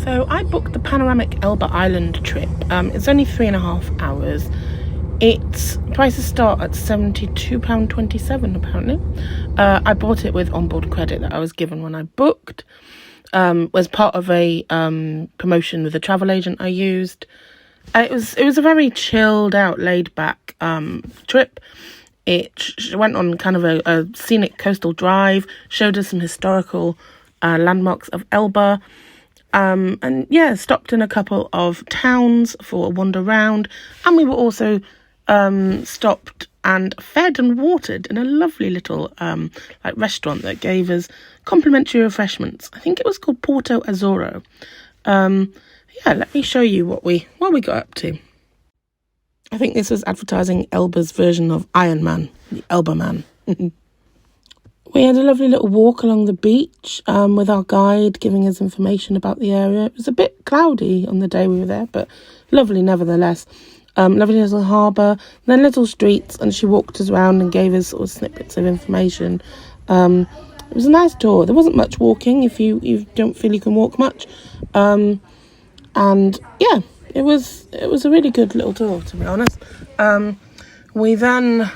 So I booked the Panoramic Elba Island trip. It's only 3.5 hours. Its prices start at £72.27 apparently. I bought it with onboard credit that I was given when I booked. Was part of a promotion with a travel agent I used. It was a very chilled out, laid back trip. It went on kind of a scenic coastal drive, showed us some historical landmarks of Elba. And yeah, stopped in a couple of towns for a wander round, and we were also stopped and fed and watered in a lovely little like restaurant that gave us complimentary refreshments. I think it was called Porto Azzurro. Yeah, let me show you what we got up to. I think this was advertising Elba's version of Iron Man, the Elba Man. We had a lovely little walk along the beach with our guide giving us information about the area. It was a bit cloudy on the day we were there, but lovely nevertheless. Lovely little harbour, then little streets, and she walked us around and gave us sort of snippets of information. It was a nice tour. There wasn't much walking if you don't feel you can walk much. And yeah, it was a really good little tour, to be honest. We then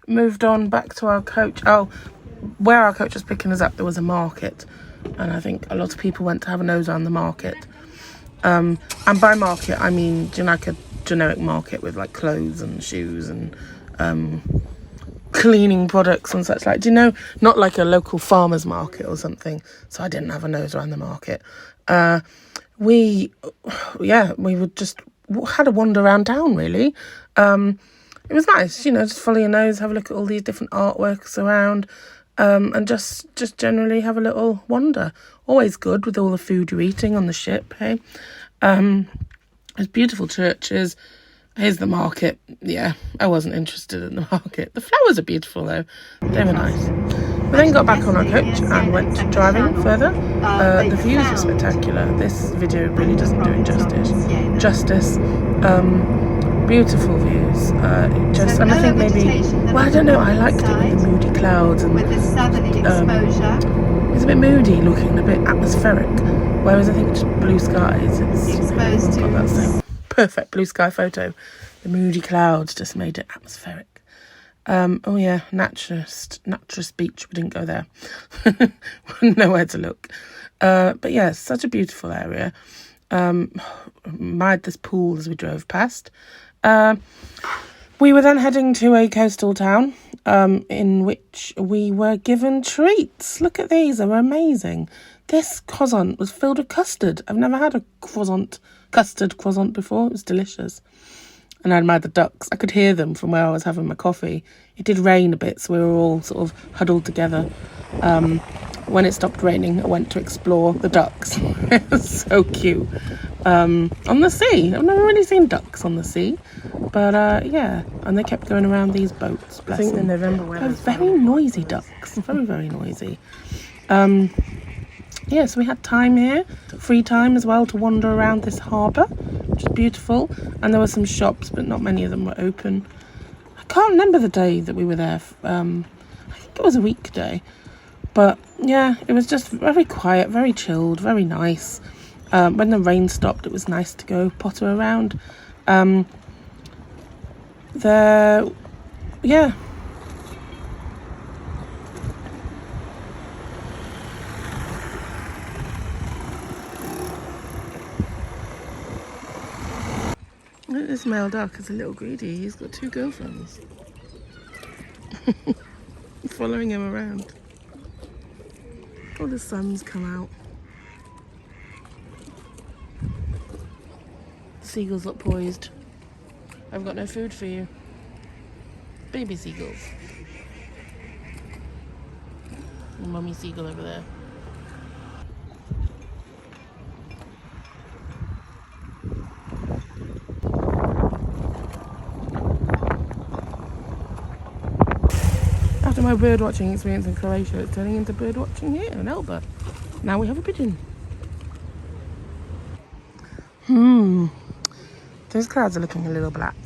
moved on back to our coach. Where our coach was picking us up, there was a market, and I think a lot of people went to have a nose around the market. And by market, I mean like a generic market with like clothes and shoes and cleaning products and such like. Do you know, not like a local farmer's market or something. So I didn't have a nose around the market. We would just had a wander around town really. It was nice, just follow your nose, have a look at all these different artworks around. And just generally have a little wander. Always good with all the food you're eating on the ship, hey? There's beautiful churches. Here's the market. Yeah, I wasn't interested in the market. The flowers are beautiful, though. They were nice. We then got back on our coach and went driving further. The views were spectacular. This video really doesn't do it justice. Beautiful views, and I think maybe, I don't know, I liked it with the moody clouds and it's a bit moody looking, a bit atmospheric, whereas I think just blue skies, it's got that same perfect blue sky photo. The moody clouds just made it atmospheric. Oh yeah, naturist beach, we didn't go there. Nowhere to look. But yeah, such a beautiful area. Admired this pool as we drove past. We were then heading to a coastal town in which we were given treats. Look at these, they were amazing. This croissant was filled with custard. I've never had a custard croissant before. It was delicious. And I admired the ducks. I could hear them from where I was having my coffee. It did rain a bit, so we were all sort of huddled together. When it stopped raining, I went to explore the ducks. It was so cute. On the sea. I've never really seen ducks on the sea. But yeah, and they kept going around these boats. Bless them. In November weather. They're very noisy ducks. Very, very noisy. Yeah, so we had time here, free time as well, to wander around this harbour, which is beautiful. And there were some shops, but not many of them were open. I can't remember the day that we were there. I think it was a weekday. But yeah, it was just very quiet, very chilled, very nice. When the rain stopped, it was nice to go potter around. Yeah. Look at this male duck, is a little greedy. He's got 2 girlfriends. Following him around. Oh, the sun's come out. The seagulls look poised. I've got no food for you. Baby seagulls. And mummy seagull over there. After my bird watching experience in Croatia, it's turning into bird watching here in Elba. Now we have a pigeon. Those clouds are looking a little black.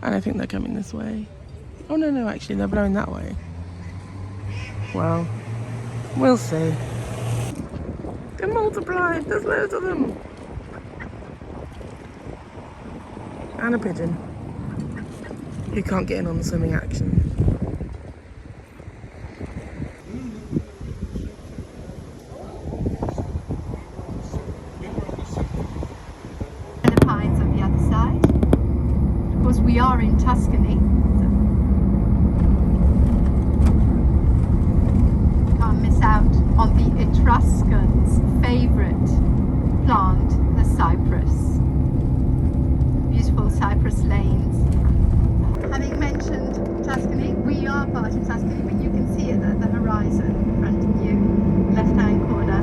And I think they're coming this way. Oh no, actually they're blowing that way. Well, we'll see. They're multiplied. There's loads of them. And a pigeon. Who can't get in on the swimming action. The pines on the other side. Of course, we are in Tuscany. Can't miss out on the Etruscans' favourite plant, the cypress. Beautiful cypress lanes. Having mentioned Tuscany, we are part of Tuscany, but you can see it at the horizon in front of you, left-hand corner.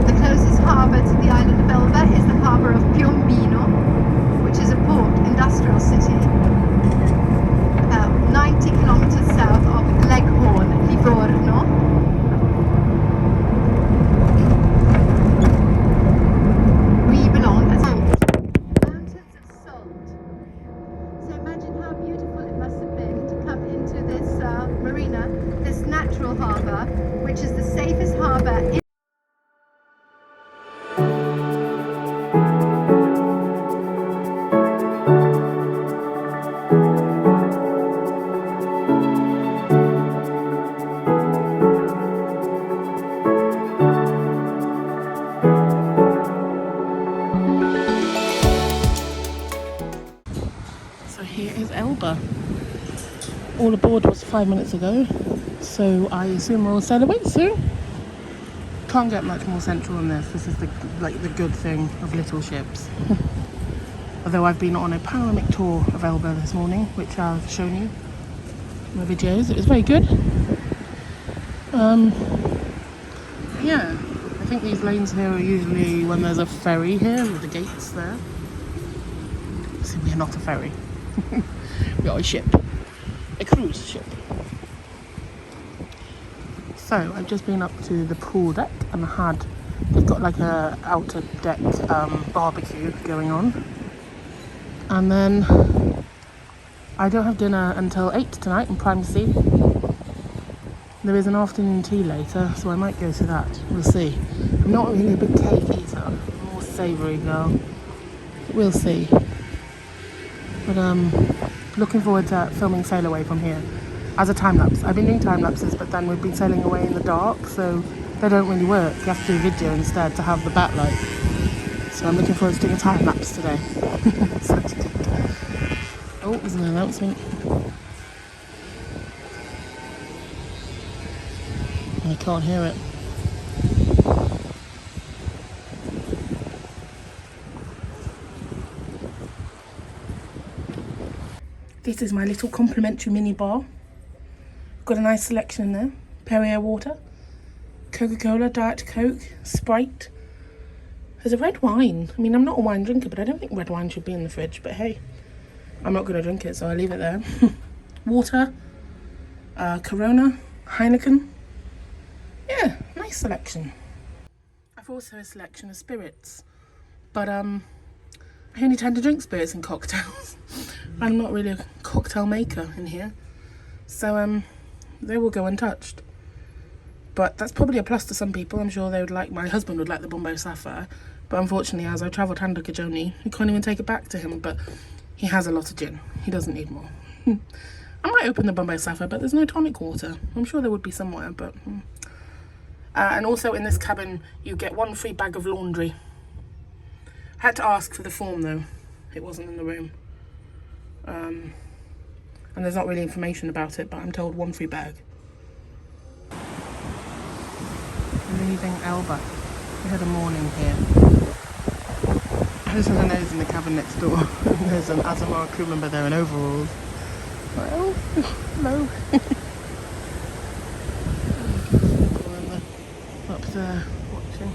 The closest harbour to the island of Elba is the harbour of Piombino, which is a port industrial city about 90 kilometres south of Leghorn, Livorno. We belong as mountains of salt. So imagine how beautiful it must have been to come into this marina, this natural harbour, which is the safest harbour in So here is Elba. All aboard was 5 minutes ago, so I assume we'll sail away soon. Can't get much more central than this. This is the good thing of little ships. Although I've been on a panoramic tour of Elba this morning, which I've shown you in my videos. It was very good. Yeah, I think these lanes here are usually when there's a ferry here with the gates there. So we are not a ferry. We are a ship. A cruise ship. So I've just been up to the pool deck and they've got like a outer deck barbecue going on. And then I don't have dinner until 8 tonight in primacy. There is an afternoon tea later, so I might go to that. We'll see. I'm not really a big cake eater. I'm a more savoury girl. We'll see. But looking forward to filming Sail Away from here as a time-lapse. I've been doing time-lapses, but then we've been sailing away in the dark, so they don't really work. You have to do a video instead to have the backlight. So I'm looking forward to doing a time-lapse today. Such a good. Oh, there's an announcement. I can't hear it. This is my little complimentary mini bar. Got a nice selection in there. Perrier water, Coca-Cola, Diet Coke, Sprite. There's a red wine. I mean, I'm not a wine drinker, but I don't think red wine should be in the fridge. But hey, I'm not going to drink it, so I leave it there. Water, Corona, Heineken. Yeah, nice selection. I've also a selection of spirits, but I only tend to drink spirits and cocktails. I'm not really a cocktail maker in here, so they will go untouched. But that's probably a plus to some people. I'm sure they would like, my husband would like the Bombay Sapphire, but unfortunately, as I travelled hand luggage only, I can't even take it back to him. But he has a lot of gin. He doesn't need more. I might open the Bombay Sapphire, but there's no tonic water. I'm sure there would be somewhere, but and also in this cabin, you get 1 free bag of laundry. I had to ask for the form though. It wasn't in the room. And there's not really information about it, but I'm told 1 free bag. Leaving Elba. We had a morning here. I just had a nose in the cabin next door. There's an Azamara crew member there in overalls. Well, hello. Up there watching.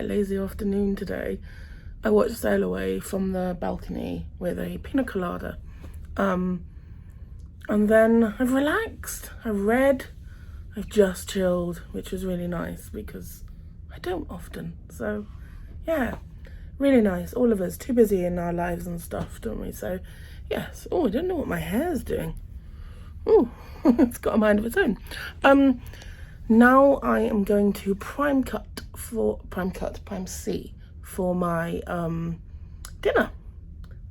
quite a lazy afternoon today. I watched Sail Away from the balcony with a pina colada. And then I've relaxed, I've read, I've just chilled, which was really nice because I don't often. So yeah, really nice. All of us too busy in our lives and stuff, don't we? So yes. Oh, I don't know what my hair's doing. Oh, it's got a mind of its own. Now I am going to prime C for my dinner.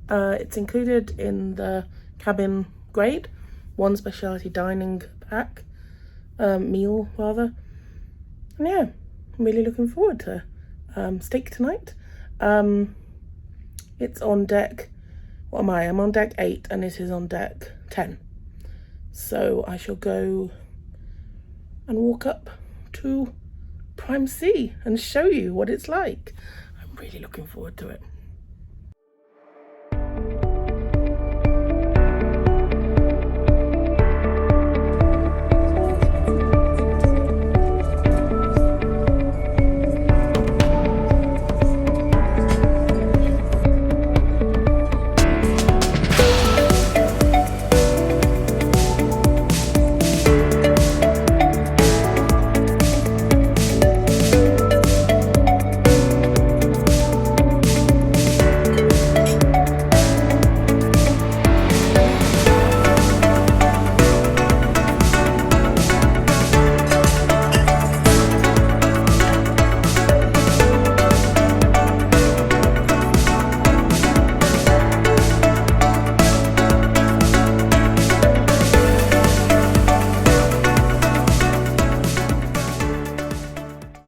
It's included in the cabin grade, one specialty dining pack, meal rather. And yeah, I'm really looking forward to steak tonight. It's on deck, what am I? I'm on deck 8 and it is on deck 10. So I shall go and walk up to Prime C and show you what it's like. I'm really looking forward to it.